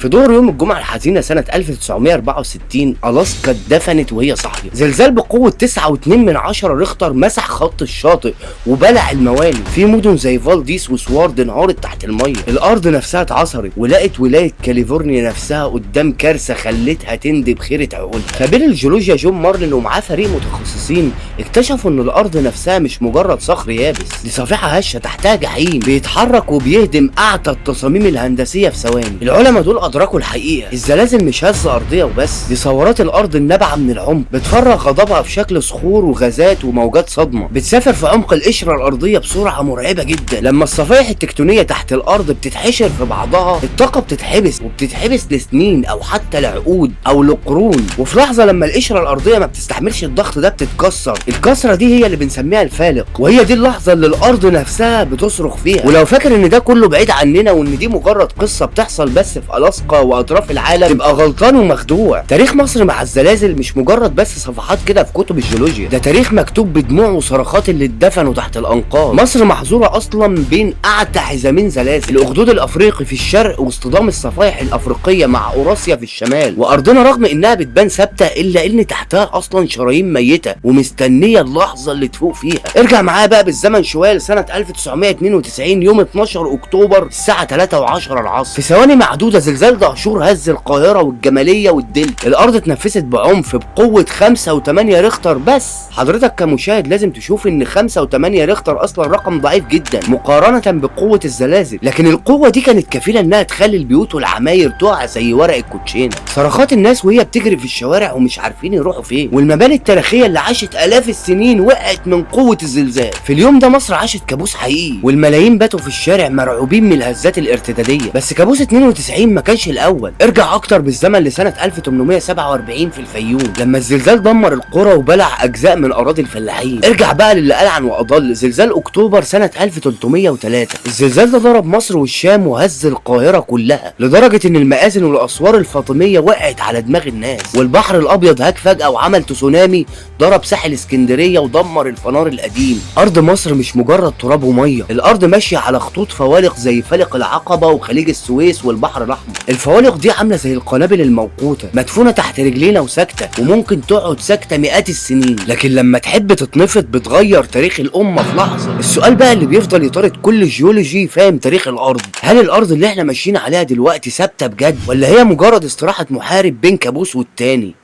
في ظهر يوم الجمعة الحزينة سنة 1964 ألاسكا اتدفنت وهي صاحية. زلزال بقوة 9.2 ريختر مسح خط الشاطئ وبلع المواني في مدن زي فالديس وسوارد انهارت تحت المية. الأرض نفسها اتعصرت ولقت ولاية كاليفورنيا نفسها قدام كارثة خلتها تندب خيرة عقولها. خبير الجيولوجيا جون مارلين ومعاه فريق متخصصين اكتشفوا إن الأرض نفسها مش مجرد صخر يابس، دي صفيحة هشة تحتها جحيم بيتحرك وبيهدم أعتى التصاميم الهندسية في ثواني. العلماء دول أدركوا الحقيقة، الزلازل مش هزة أرضية وبس، دي ثورات الأرض النابعة من العمق بتفرغ غضبها في شكل صخور وغازات وموجات صدمة بتسافر في عمق القشرة الأرضية بسرعة مرعبة جدا. لما الصفائح التكتونية تحت الأرض بتتحشر في بعضها الطاقة بتتحبس وبتتحبس لسنين أو حتى لعقود أو لقرون، وفي لحظة لما القشرة الأرضية ما بتستحملش الضغط ده بتتكسر. الكسرة دي هي اللي بنسميها الفالق، وهي دي اللحظة اللي الأرض نفسها بتصرخ فيها. ولو فاكر إن ده كله بعيد عننا وإن دي مجرد قصة بتحصل بس في ألاسكا واطراف العالم تبقى غلطان ومخدوع. تاريخ مصر مع الزلازل مش مجرد بس صفحات كده في كتب الجيولوجيا، ده تاريخ مكتوب بدموع وصرخات اللي اتدفنوا تحت الانقاض. مصر محظوره اصلا بين اعتى حزامين زلازل، الاخدود الافريقي في الشرق واصطدام الصفائح الافريقيه مع اوراسيا في الشمال. وارضنا رغم انها بتبان ثابته الا ان تحتها اصلا شرايين ميته ومستنيه اللحظه اللي تفوق فيها. ارجع معايا بقى بالزمن شويه لسنه 1992 يوم 12 اكتوبر الساعه 3:10 العصر. في ثواني معدوده زلزال دهشور هز القاهره والجماليه والدلتا. الارض اتنفست بعنف بقوه 5.8 ريختر. بس حضرتك كمشاهد لازم تشوف ان 5.8 ريختر اصلا رقم ضعيف جدا مقارنه بقوه الزلازل، لكن القوه دي كانت كفيله انها تخلي البيوت والعماير تقع زي ورق الكوتشينه. صرخات الناس وهي بتجري في الشوارع ومش عارفين يروحوا فين، والمباني التاريخيه اللي عاشت الاف السنين وقعت من قوه الزلزال. في اليوم ده مصر عاشت كابوس حقيقي، والملايين باتوا في الشارع مرعوبين من الهزات الارتداديه. بس كابوس 92 ما كانش الاول، ارجع اكتر بالزمن لسنه 1847 في الفيوم لما الزلزال دمر القرى وبلع اجزاء من اراضي الفلاحين. ارجع بقى للي العن واضل، زلزال اكتوبر سنه 1303. الزلزال ده ضرب مصر والشام وهز القاهره كلها لدرجه ان المآذن والاسوار الفاطميه وقعت على دماغ الناس، والبحر الابيض هاج فجاه وعمل تسونامي ضرب ساحل اسكندريه ودمر الفنار القديم. ارض مصر مش مجرد تراب وميه، الارض ماشيه على خطوط فوالق زي فالق العقبه وخليج السويس والبحر الاحمر. الفوالق دي عامله زي القنابل الموقوته مدفونه تحت رجلينا وساكته، وممكن تقعد ساكته مئات السنين، لكن لما تحب تتنفض بتغير تاريخ الامه في لحظه. السؤال بقى اللي بيفضل يطارد كل جيولوجي فاهم تاريخ الارض، هل الارض اللي احنا ماشيين عليها دلوقتي ثابته بجد ولا هي مجرد استراحه محارب بين كابوس والتاني؟